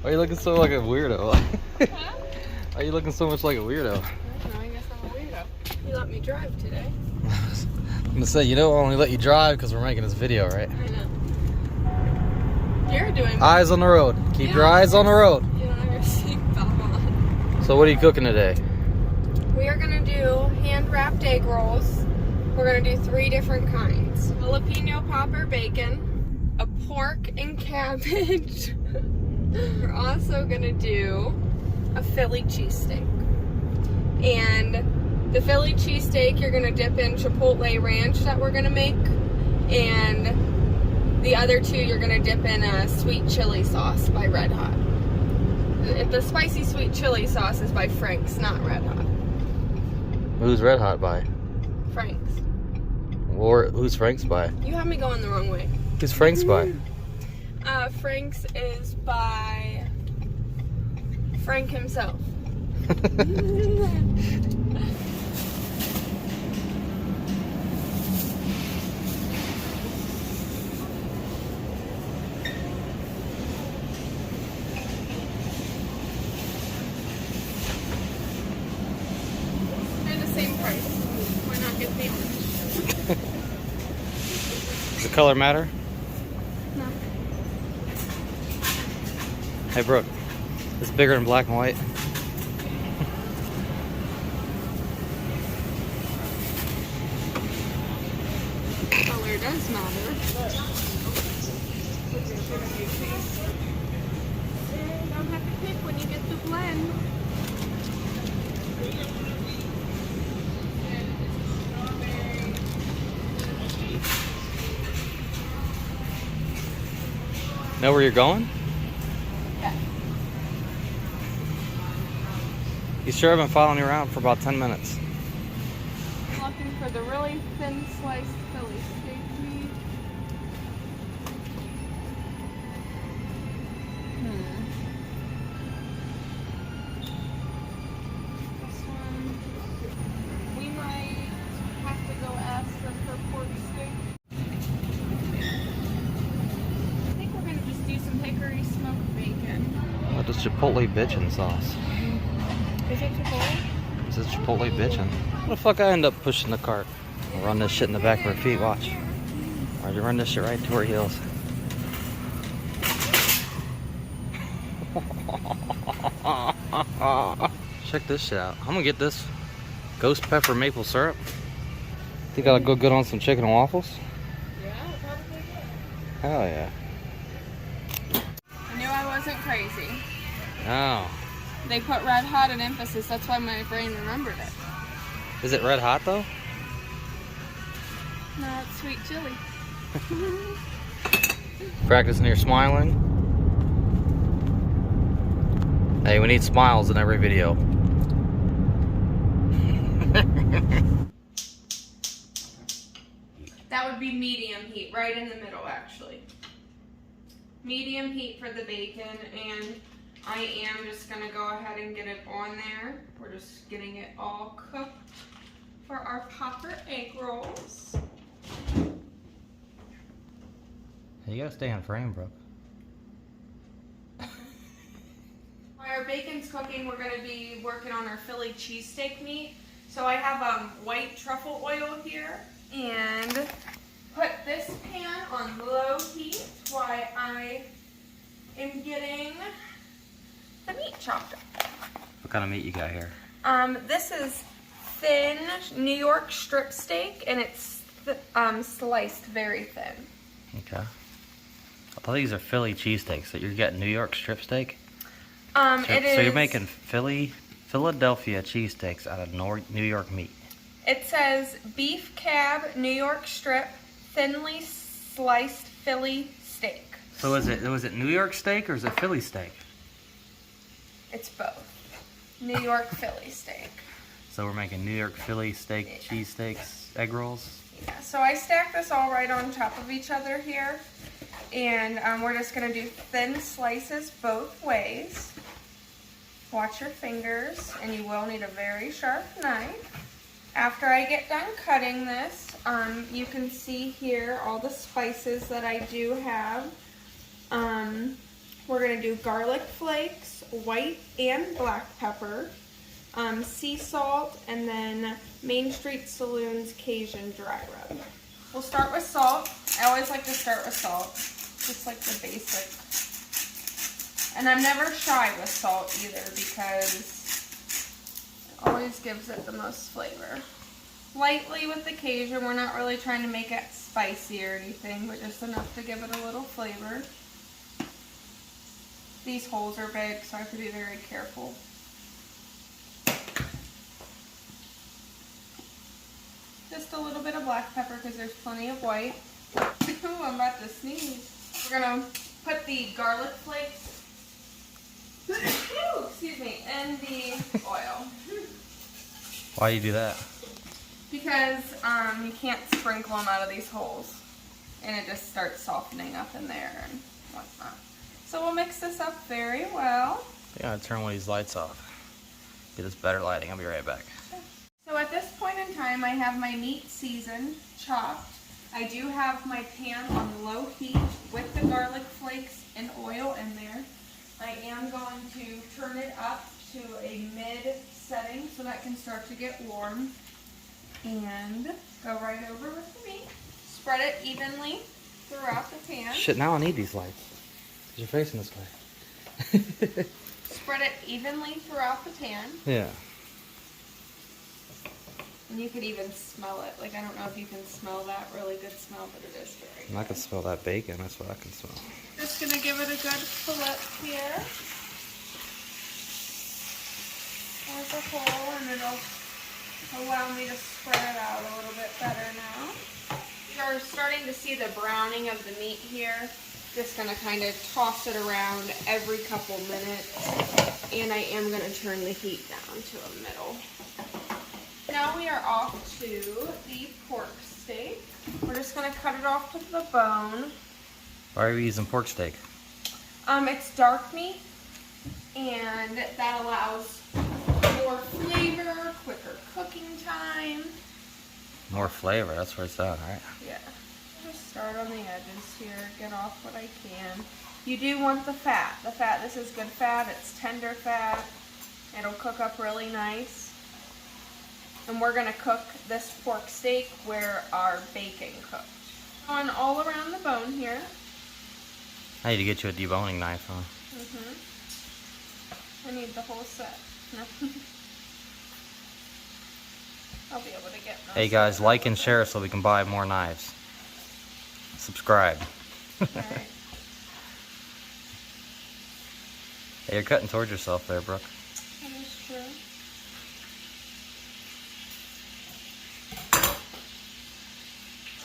Why are you looking so like a weirdo? Huh? Why are you looking so much like a weirdo? I don't know, I guess I'm a weirdo. You let me drive today. I'm gonna say, you know, I'll only let you drive because we're making this video, right? I know. You're doing Eyes on the road. Keep your eyes on the road. You don't have your seatbelt on. So what are you cooking today? We are gonna do hand-wrapped egg rolls. We're gonna do 3 different kinds. Jalapeno popper bacon, a pork and cabbage. We're also gonna do a Philly cheesesteak. And the Philly cheesesteak you're gonna dip in Chipotle ranch that we're gonna make. And the other 2 you're gonna dip in a sweet chili sauce by Red Hot. The spicy sweet chili sauce is by Frank's, not Red Hot. Who's Red Hot by? Frank's. Or who's Frank's by? You have me going the wrong way. Who's Frank's by? Frank's is by Frank himself. They're the same price. Why not get the orange? Does the color matter? No. Hey Brooke, it's bigger in black and white. Color does matter. You don't have to pick when you get the blend. Know where you're going? Yeah. You sure I've been following you around for about 10 minutes. I'm looking for the really thin sliced Philly steak meat. This one, we might have to go ask them for pork steak. I think we're gonna just do some hickory smoked bacon. Oh, just Chipotle bitchin' sauce. Is it Chipotle? This is Chipotle bitchin'. What the fuck I end up pushing the cart? I'll run this shit in the back of her feet, watch. Or you run this shit right to her heels. Check this shit out. I'm gonna get this ghost pepper maple syrup. Think I'll go good on some chicken and waffles? Yeah, probably good. Hell yeah. I knew I wasn't crazy. Oh. They put Red Hot in emphasis, that's why my brain remembered it. Is it red hot though? No, it's sweet chili. Practicing your smiling. Hey, we need smiles in every video. That would be medium heat, right in the middle actually. Medium heat for the bacon, and I am just gonna go ahead and get it on there. We're just getting it all cooked for our popper egg rolls. Hey, you gotta stay on frame, bro. While our bacon's cooking, we're gonna be working on our Philly cheesesteak meat. So I have white truffle oil here, and put this pan on low heat while I am getting the meat chopped up. What kind of meat you got here? This is thin New York strip steak, and it's sliced very thin. Okay. I thought these are Philly cheesesteaks. So you're getting New York strip steak? So you're making Philadelphia cheesesteaks out of New York meat. It says beef cab New York strip thinly sliced Philly steak. So was it New York steak or is it Philly steak? It's both. New York Philly steak. So we're making New York Philly steak, cheesesteaks, egg rolls. Yeah, so I stacked this all right on top of each other here. And we're just gonna do thin slices both ways. Watch your fingers, and you will need a very sharp knife. After I get done cutting this, you can see here all the spices that I do have. We're gonna do garlic flakes, white and black pepper, sea salt, and then Main Street Saloon's Cajun dry rub. We'll start with salt. I always like to start with salt, just like the basic. And I'm never shy with salt either because it always gives it the most flavor. Lightly with the Cajun, we're not really trying to make it spicy or anything, but just enough to give it a little flavor. These holes are big, so I have to be very careful. Just a little bit of black pepper because there's plenty of white. Ooh, I'm about to sneeze. We're gonna put the garlic flakes, excuse me, in the oil. Why do you do that? Because you can't sprinkle them out of these holes, and it just starts softening up in there and whatnot. So we'll mix this up very well. I gotta turn one of these lights off. Get us better lighting. I'll be right back. So at this point in time, I have my meat seasoned, chopped. I do have my pan on low heat with the garlic flakes and oil in there. I am going to turn it up to a mid setting so that can start to get warm. And go right over with the meat. Spread it evenly throughout the pan. Shit, now I need these lights. Because you're facing this way. Spread it evenly throughout the pan. Yeah. And you could even smell it. Like, I don't know if you can smell that really good smell, but it is very good. And I can smell that bacon. That's what I can smell. Just going to give it a good flip here. As a whole, and it'll allow me to spread it out a little bit better now. You're starting to see the browning of the meat here. Just going to kind of toss it around every couple minutes. And I am going to turn the heat down to a middle. Now we are off to the pork steak. We're just going to cut it off to the bone. Why are we using pork steak? It's dark meat, and that allows more flavor, quicker cooking time. More flavor, that's where it's at, right? Yeah. Just start on the edges here, get off what I can. You do want the fat. The fat, this is good fat, it's tender fat. It'll cook up really nice. And we're gonna cook this pork steak where our bacon cooked. Going all around the bone here. I need to get you a deboning knife, huh? I need the whole set. No. I'll be able to get most. Hey guys, like and share so we can buy more knives. Subscribe. Alright. Hey, you're cutting towards yourself there, Brooke. That is true.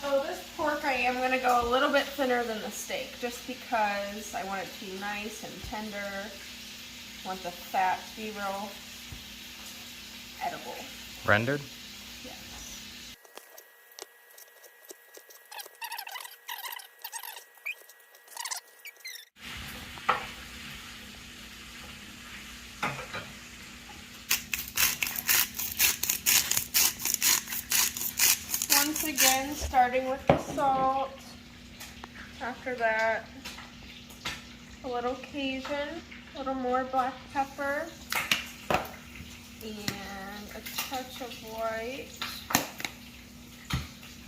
So this pork, I am going to go a little bit thinner than the steak, just because I want it to be nice and tender. I want the fat to be real edible. Rendered? Yes. Once again, starting with the salt. After that, a little Cajun, a little more black pepper, and a touch of white.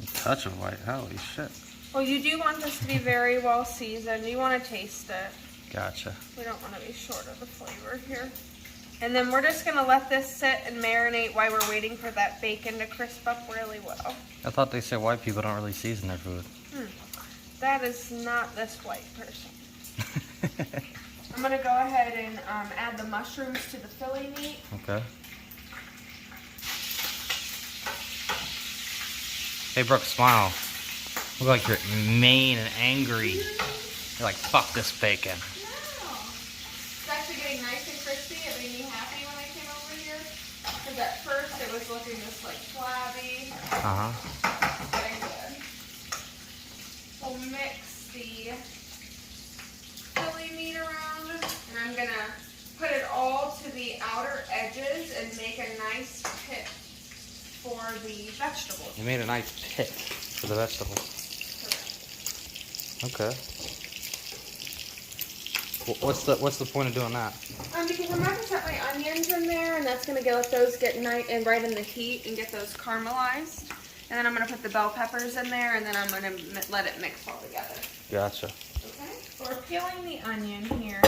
A touch of white, holy shit. Well, you do want this to be very well seasoned. You want to taste it. Gotcha. We don't want to be short of the flavor here. And then we're just going to let this sit and marinate while we're waiting for that bacon to crisp up really well. I thought they said white people don't really season their food. That is not this white person. I'm going to go ahead and add the mushrooms to the Philly meat. Okay. Hey Brooke, smile. Look like you're mean and angry. You're like, fuck this bacon. No. It's actually getting nice and crispy. It made me happy when I came over here. Because at first it was looking just like flabby. Uh-huh. Getting good. We'll mix the Philly meat around. And I'm going to put it all to the outer edges and make a nice pit for the vegetables. You made a nice pit for the vegetables. Correct. Okay. What's the point of doing that? Because I'm about to set my onions in there, and that's gonna let those get right in the heat and get those caramelized. And then I'm gonna put the bell peppers in there, and then I'm gonna let it mix all together. Gotcha. Okay. So we're peeling the onion here.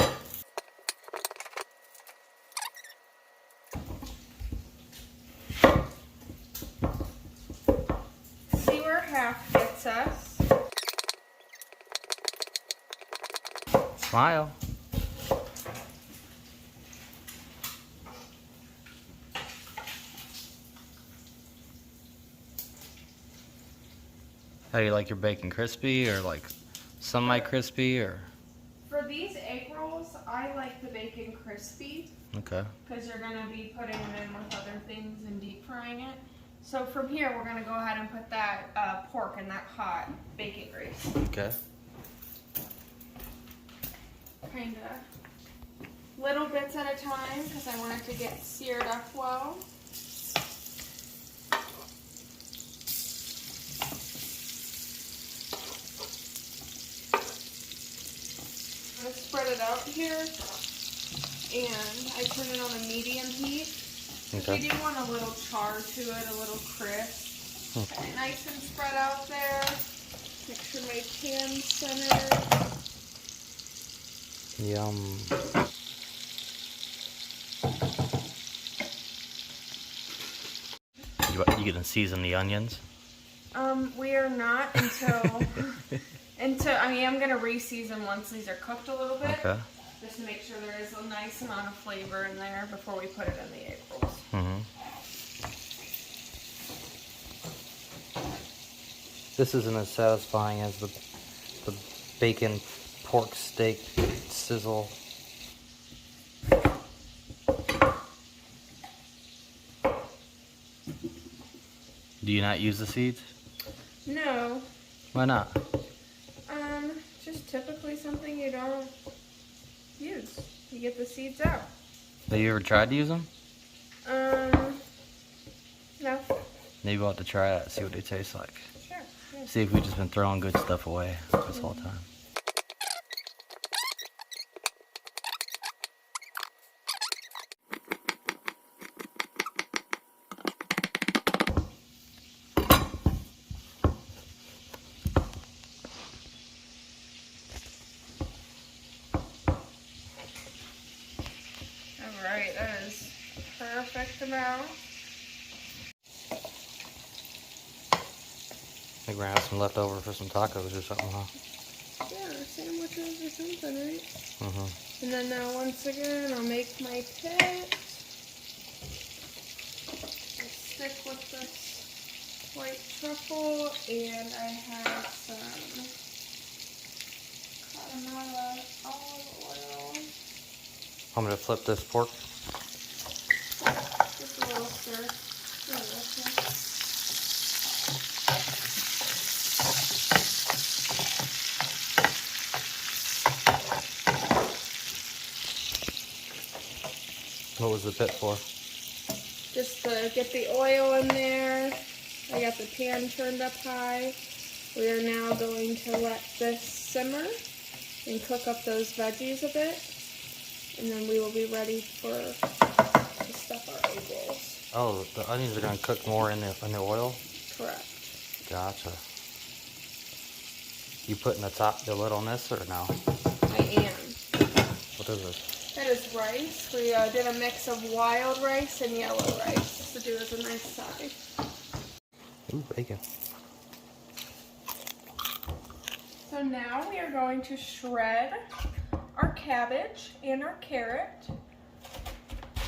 See where half gets us. Smile. How do you like your bacon, crispy or like semi-crispy or? For these egg rolls, I like the bacon crispy. Okay. Because you're going to be putting it in with other things and deep frying it. So from here, we're going to go ahead and put that pork in that hot bacon grease. Okay. Kind of little bits at a time because I want it to get seared up well. I'm going to spread it out here, and I turn it on a medium heat. Okay. We do want a little char to it, a little crisp. Okay, nice and spread out there. Make sure my pan's centered. Yum. You gonna season the onions? We are not until I mean, I'm gonna re-season once these are cooked a little bit. Okay. Just to make sure there is a nice amount of flavor in there before we put it in the egg rolls. Mm-hmm. This isn't as satisfying as the bacon pork steak sizzle. Do you not use the seeds? No. Why not? Just typically something you don't use. You get the seeds out. Have you ever tried to use them? No. Maybe we'll have to try it, see what they taste like. Sure. Yeah. See if we've just been throwing good stuff away this whole time. Alright, that is perfect amount. I think we're gonna have some leftover for some tacos or something, huh? Yeah, sandwiches or something, right? Mm-hmm. And then now once again, I'll make my pit. I'll stick with this white truffle, and I have some caramello olive oil. I'm gonna flip this pork. Just a little stir. What was the pit for? Just to get the oil in there. I got the pan turned up high. We are now going to let this simmer and cook up those veggies a bit. And then we will be ready to stuff our egg rolls. Oh, the onions are gonna cook more in the oil? Correct. Gotcha. You putting the lid on this or no? I am. What is this? That is rice. We did a mix of wild rice and yellow rice to do as a nice side. Ooh, bacon. So now we are going to shred our cabbage and our carrot.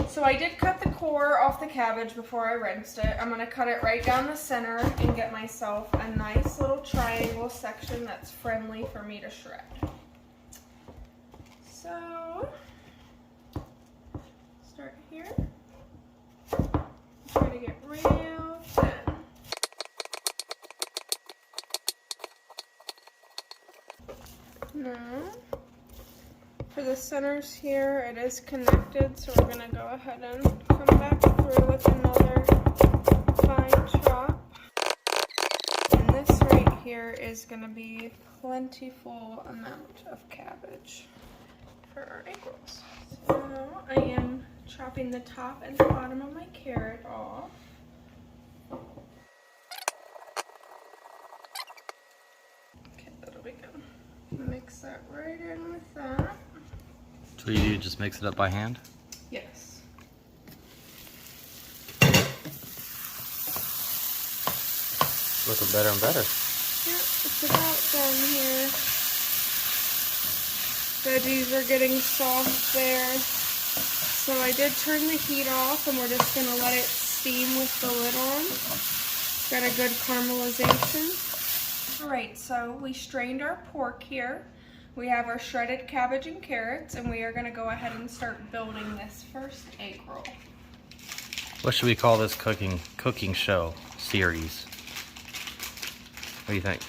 So I did cut the core off the cabbage before I rinsed it. I'm going to cut it right down the center and get myself a nice little triangle section that's friendly for me to shred. So, start here. Try to get real thin. Now, for the centers here, it is connected, so we're going to go ahead and come back through with another fine chop. And this right here is going to be plentiful amount of cabbage for our egg rolls. So I am chopping the top and the bottom of my carrot off. Okay, that'll be good. Mix that right in with that. So you just mix it up by hand? Yes. Looking better and better. Yep, it's about done here. Veggies are getting soft there. So I did turn the heat off and we're just going to let it steam with the lid on. Got a good caramelization. Alright, so we strained our pork here. We have our shredded cabbage and carrots, and we are going to go ahead and start building this first egg roll. What should we call this cooking show series? What do you think?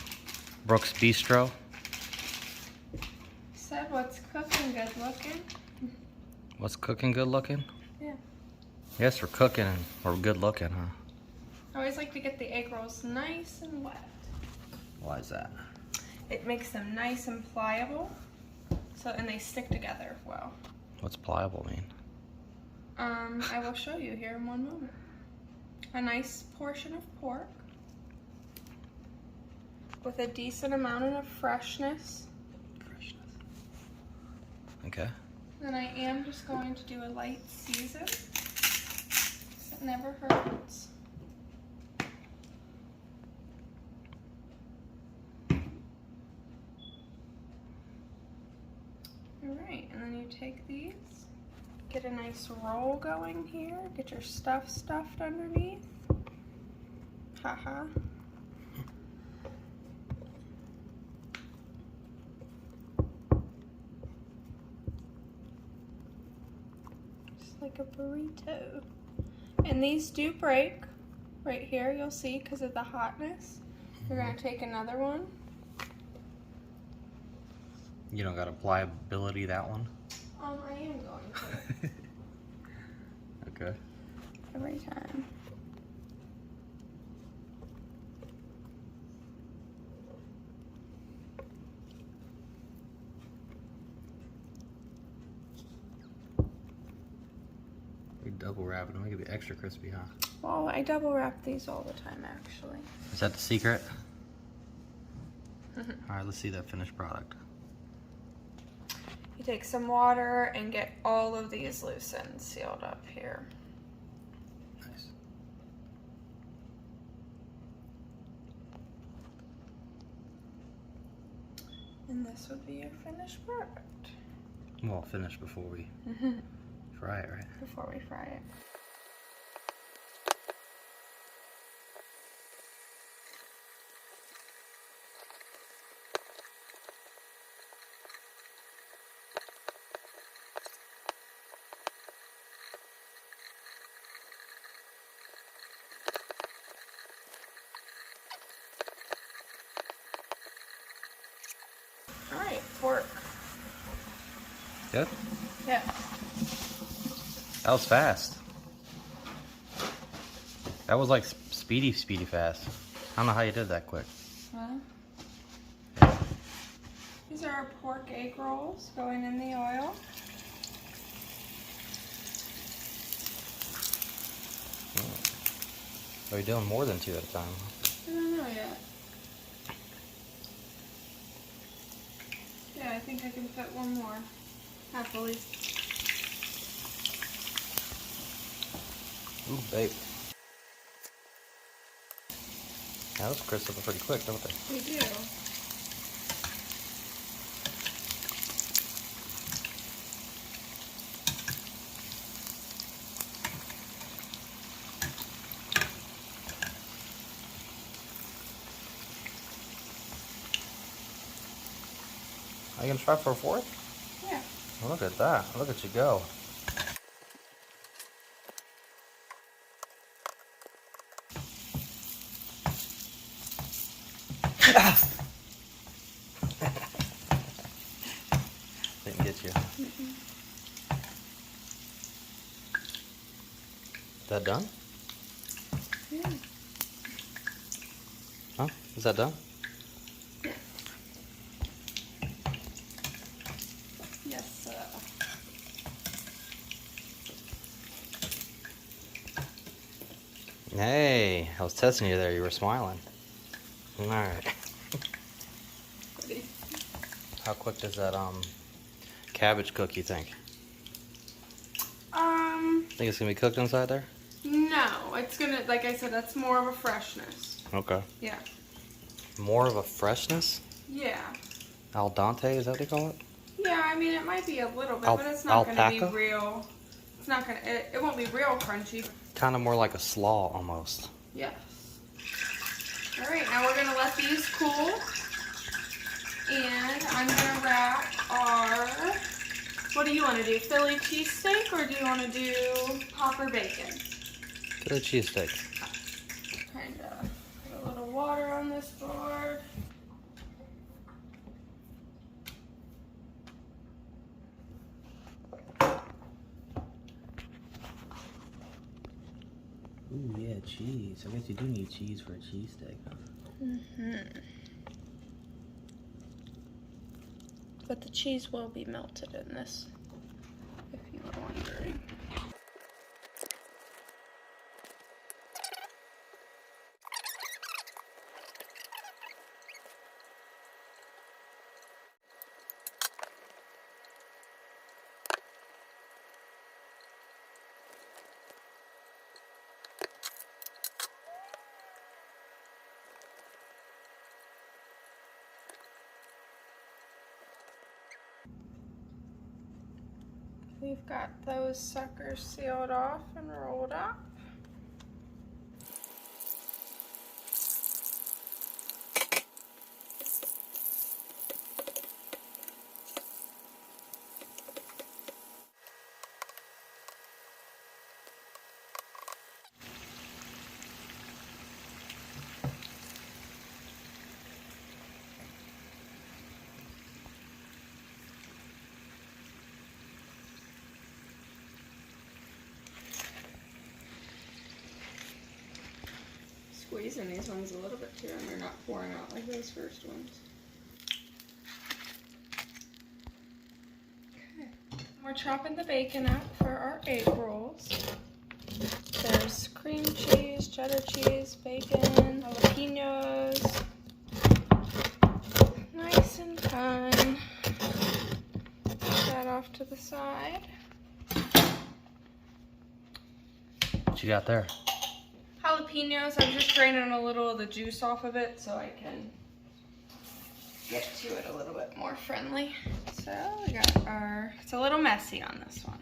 Brooks Bistro? Said what's cooking good looking? What's cooking good looking? Yeah. Yes, we're cooking and we're good looking, huh? I always like to get the egg rolls nice and wet. Why is that? It makes them nice and pliable, and they stick together well. What's pliable mean? I will show you here in one moment. A nice portion of pork with a decent amount of freshness. Okay. Then I am just going to do a light season. It never hurts. Alright, and then you take these, get a nice roll going here, get your stuff stuffed underneath. Haha. Just like a burrito. And these do break right here, you'll see, because of the hotness. You're going to take another one. You don't got a pliability, that one? I am going to. Okay. Every time. We double wrap it to make it be extra crispy, huh? Well, I double wrap these all the time, actually. Is that the secret? Alright, let's see that finished product. You take some water and get all of these loose ends sealed up here. Nice. And this would be your finished product. Well, finish before we fry it, right? Before we fry it. Alright, pork. Good? Yeah. That was fast. That was like speedy fast. I don't know how you did that quick. Huh? These are our pork egg rolls going in the oil. Are you doing more than 2 at a time? I don't know yet. Yeah, I think I can fit one more. Happily. Ooh, babe. Yeah, those crisp up pretty quick, don't they? We do. Are you gonna try for a 4th? Yeah. Well, look at that. Look at you go. Didn't get you. Is that done? Yeah. Huh? Is that done? Yes, sir. Hey, I was testing you there. You were smiling. All right. How quick does that cabbage cook, you think? Think it's gonna be cooked inside there? No, it's gonna, like I said, that's more of a freshness. Okay. Yeah. More of a freshness? Yeah. Al dente, is that what they call it? Yeah, I mean, it might be a little bit, but it's not gonna be alpaca? real. It's not gonna, it won't be real crunchy. Kind of more like a slaw almost. Yes. All right, now we're gonna let these cool. And I'm gonna wrap our, what do you wanna do? Philly cheesesteak or do you wanna do popper bacon? Philly cheesesteak. Kinda put a little water on this board. Ooh, yeah, cheese. I guess you do need cheese for a cheesesteak, huh? Mm-hmm. But the cheese will be melted in this, if you were wondering. We've got those suckers sealed off and rolled up. Squeezing these ones a little bit too, and they're not pouring out like those first ones. Okay. We're chopping the bacon up for our egg rolls. There's cream cheese, cheddar cheese, bacon, jalapenos. Nice and fun. Put that off to the side. What you got there? Jalapenos, I'm just draining a little of the juice off of it so I can get to it a little bit more friendly. So we got our, it's a little messy on this one.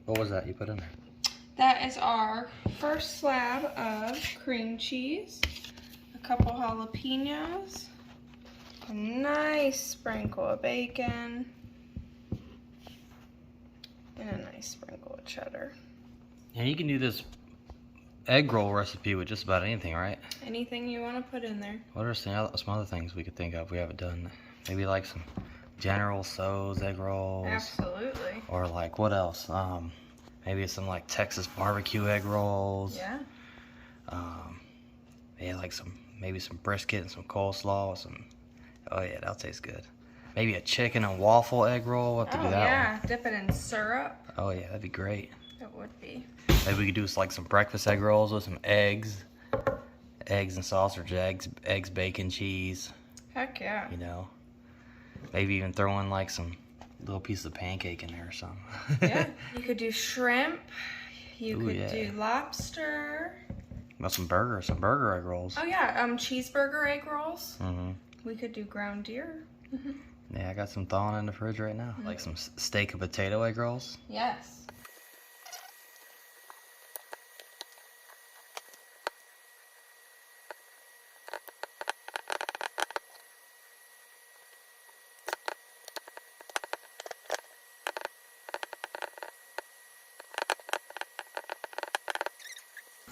What was that you put in there? That is our first slab of cream cheese, a couple jalapenos, a nice sprinkle of bacon, and a nice sprinkle of cheddar. And you can do this egg roll recipe with just about anything, right? Anything you want to put in there. What are some other things we could think of we haven't done? Maybe like some General Tso's egg rolls. Absolutely. Or like what else? Maybe some like Texas barbecue egg rolls. Yeah. Yeah, like maybe some brisket and some coleslaw. Oh yeah, that'll taste good. Maybe a chicken and waffle egg roll. We'll have to do that yeah, dip it in syrup. one. Oh yeah, that'd be great. It would be. Maybe we could do like some breakfast egg rolls with some eggs and sausage, eggs, bacon, cheese. Heck yeah. You know, maybe even throw in like some little piece of pancake in there or something. Yeah, you could do shrimp. You Ooh, could yeah. do lobster. About some burger egg rolls. Oh yeah, cheeseburger egg rolls. Mm-hmm. We could do ground deer. Yeah, I got some thawing in the fridge right now. Like some steak and potato egg rolls. Yes.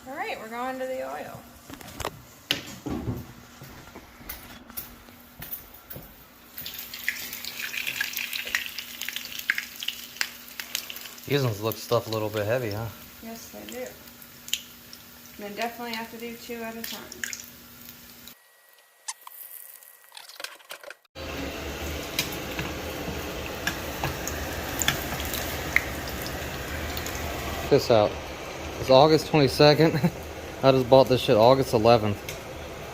All right, we're going to the oil. These ones look stuffed a little bit heavy, huh? Yes, they do. And then definitely have to do 2 at a time. Check this out. It's August 22nd. I just bought this shit August 11th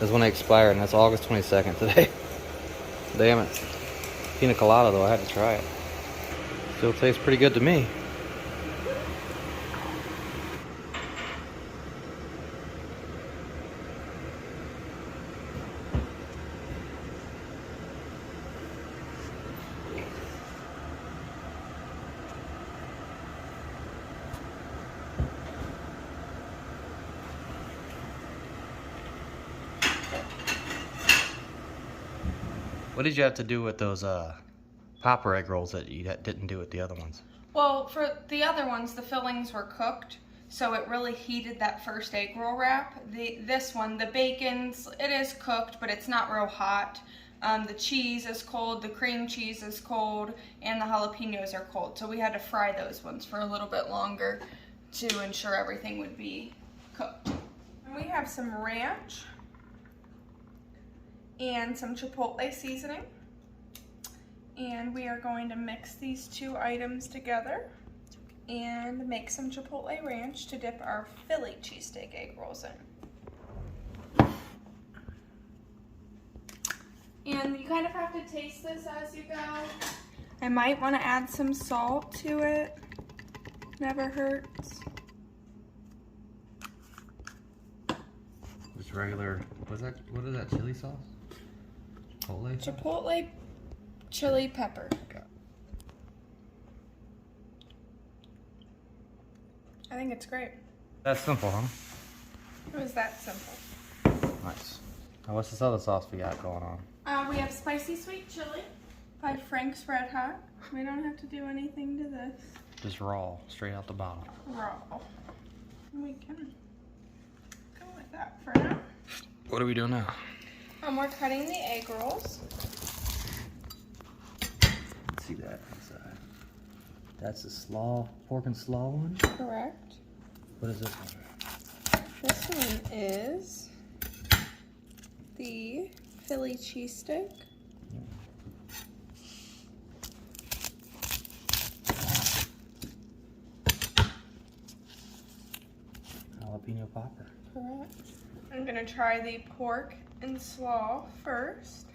is when it expired, and that's August 22nd today. Damn it. Pina colada though, I had to try it. Still tastes pretty good to me. What did you have to do with those popper egg rolls that you didn't do with the other ones? Well, for the other ones, the fillings were cooked, so it really heated that first egg roll wrap. This one, the bacon's, it is cooked, but it's not real hot. The cheese is cold, the cream cheese is cold, and the jalapenos are cold. So we had to fry those ones for a little bit longer to ensure everything would be cooked. And we have some ranch and some chipotle seasoning. And we are going to mix these two items together and make some chipotle ranch to dip our Philly cheesesteak egg rolls in. And you kind of have to taste this as you go. I might want to add some salt to it. Never hurts. Just regular, what is that, chili sauce? Chipotle sauce? Chipotle chili pepper. Okay. I think it's great. That's simple, huh? It was that simple. Nice. Now what's this other sauce we got going on? We have spicy sweet chili by Frank's Red Hot. We don't have to do anything to this. Just raw, straight out the bottle. Raw. We can go with that for now. What are we doing now? We're cutting the egg rolls. Let's see that inside. That's the slaw, pork and slaw one? Correct. What is this one? This one is the Philly cheesesteak. Jalapeno popper. Correct. I'm gonna try the pork and slaw first.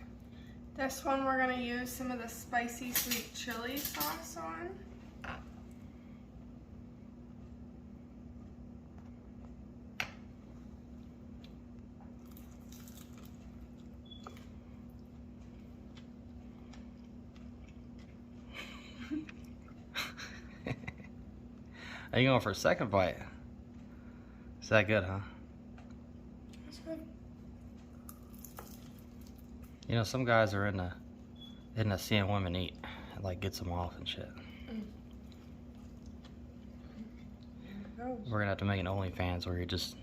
This one we're gonna use some of the spicy sweet chili sauce on. Are you going for a second bite? Is that good, huh? That's good. You know, some guys are into seeing women eat. It like gets them off and shit. We're gonna have to make an OnlyFans where you're just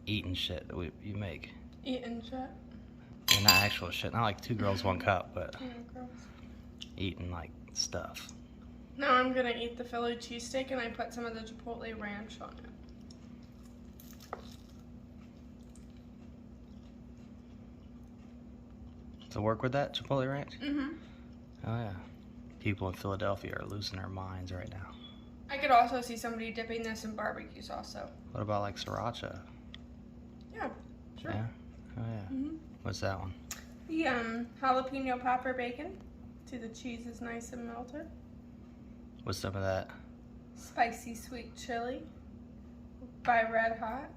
eating shit that you make. Eating shit? And not actual shit. Not like 2 girls, 1 cup, but Yeah, gross. eating like stuff. Now I'm gonna eat the Philly cheesesteak and I put some of the chipotle ranch on it. To work with that Chipotle ranch? Mm-hmm. Oh yeah. People in Philadelphia are losing their minds right now. I could also see somebody dipping this in barbecue sauce though. What about like sriracha? Yeah, sure. Yeah? Oh yeah. Mm-hmm. What's that one? The jalapeno popper bacon. See, the cheese is nice and melted. What's some of that? Spicy sweet chili by Red Hot.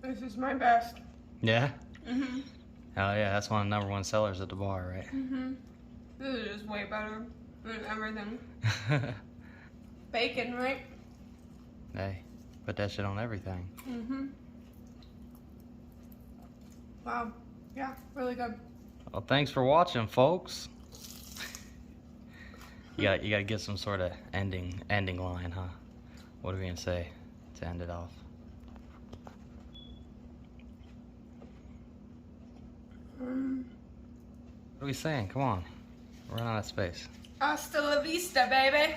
This is my best. Yeah? Mm-hmm. Oh yeah, that's one of the #1 sellers at the bar, right? Mm-hmm. This is just way better than everything. Bacon, right? Hey, put that shit on everything. Mm-hmm. Wow. Yeah, really good. Well, thanks for watching, folks. You gotta get some sort of ending line, huh? What are we gonna say to end it off? What are we saying? Come on. We're running out of space. Hasta la vista, baby.